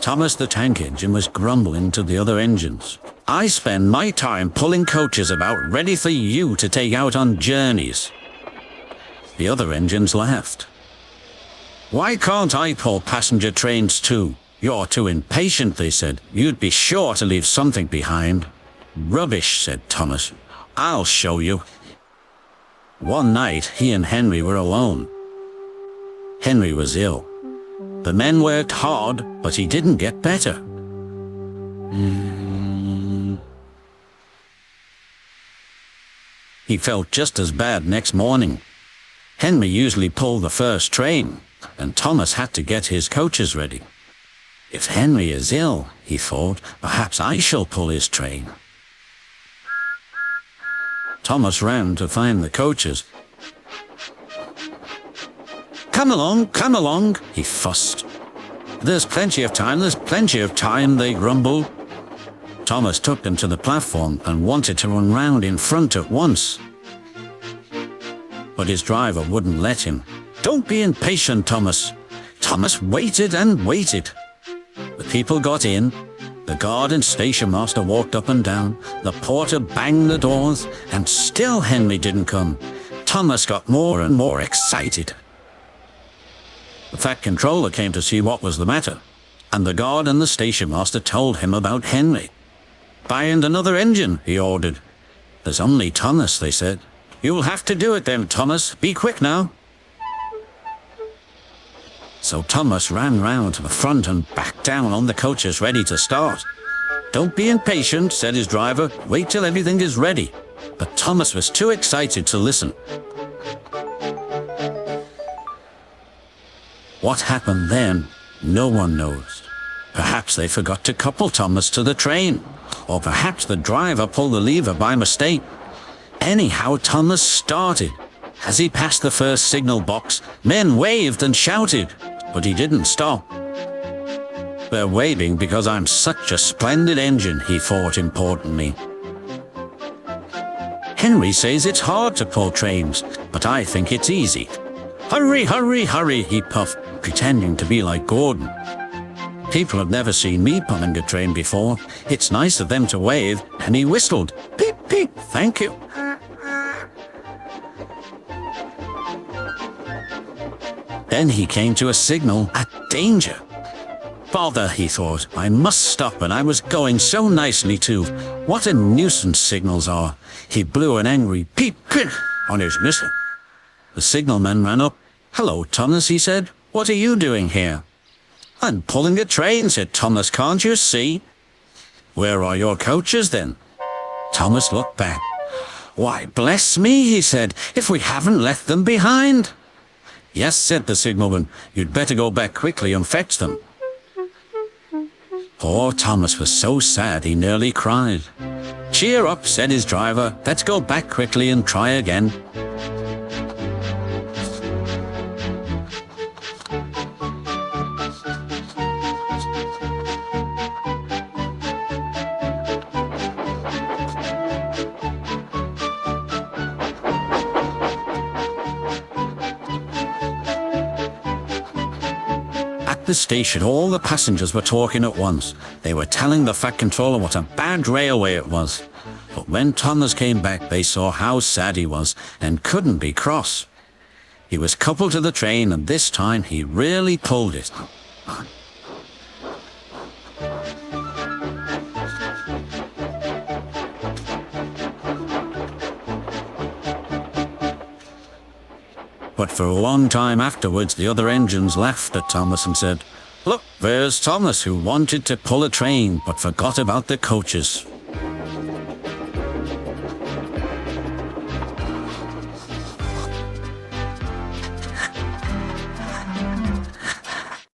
Thomas the tank engine was grumbling to the other engines. "I spend my time pulling coaches about ready for you to take out on journeys." The other engines laughed. "Why can't I pull passenger trains too?" "You're too impatient," they said. "You'd be sure to leave something behind." "Rubbish," said Thomas. "I'll show you." One night, he and Henry were alone. Henry was ill. The men worked hard, but he didn't get better. He felt just as bad next morning. Henry usually pulled the first train, and Thomas had to get his coaches ready. "If Henry is ill," he thought, "perhaps I shall pull his train." Thomas ran to find the coaches. Come along," he fussed. There's plenty of time," they grumbled. Thomas took them to the platform and wanted to run round in front at once. But his driver wouldn't let him. "Don't be impatient, Thomas." Thomas waited and waited. The people got in. The guard and station master walked up and down. The porter banged the doors, and still Henry didn't come. Thomas got more and more excited. The Fat Controller came to see what was the matter, and the guard and the station master told him about Henry. "Find another engine," he ordered. "There's only Thomas," they said. "You'll have to do it then, Thomas. Be quick now." So Thomas ran round to the front and back down on the coaches ready to start. "Don't be impatient," said his driver. "Wait till everything is ready." But Thomas was too excited to listen. What happened then, no one knows. Perhaps they forgot to couple Thomas to the train, or perhaps the driver pulled the lever by mistake. Anyhow, Thomas started. As he passed the first signal box, men waved and shouted, but he didn't stop. "They're waving because I'm such a splendid engine," he thought importantly. "Henry says it's hard to pull trains, but I think it's easy." "Hurry, hurry, hurry," he puffed, pretending to be like Gordon. "People have never seen me pulling a train before. It's nice of them to wave," and he whistled. "Beep, beep, thank you." Then he came to a signal at danger. "Bother," he thought. "I must stop, and I was going so nicely too. What a nuisance signals are." He blew an angry peep on his whistle. The signalman ran up. "Hello, Thomas," he said. "What are you doing here?" "I'm pulling a train," said Thomas. "Can't you see?" "Where are your coaches then?" Thomas looked back. "Why, bless me," he said, "if we haven't left them behind." "Yes," said the signalman. "You'd better go back quickly and fetch them." Poor Thomas was so sad he nearly cried. "Cheer up," said his driver. "Let's go back quickly and try again." At the station, all the passengers were talking at once. They were telling the Fat Controller what a bad railway it was. But when Thomas came back, they saw how sad he was and couldn't be cross. He was coupled to the train, and this time he really pulled it. But for a long time afterwards, the other engines laughed at Thomas and said, "Look, there's Thomas who wanted to pull a train but forgot about the coaches."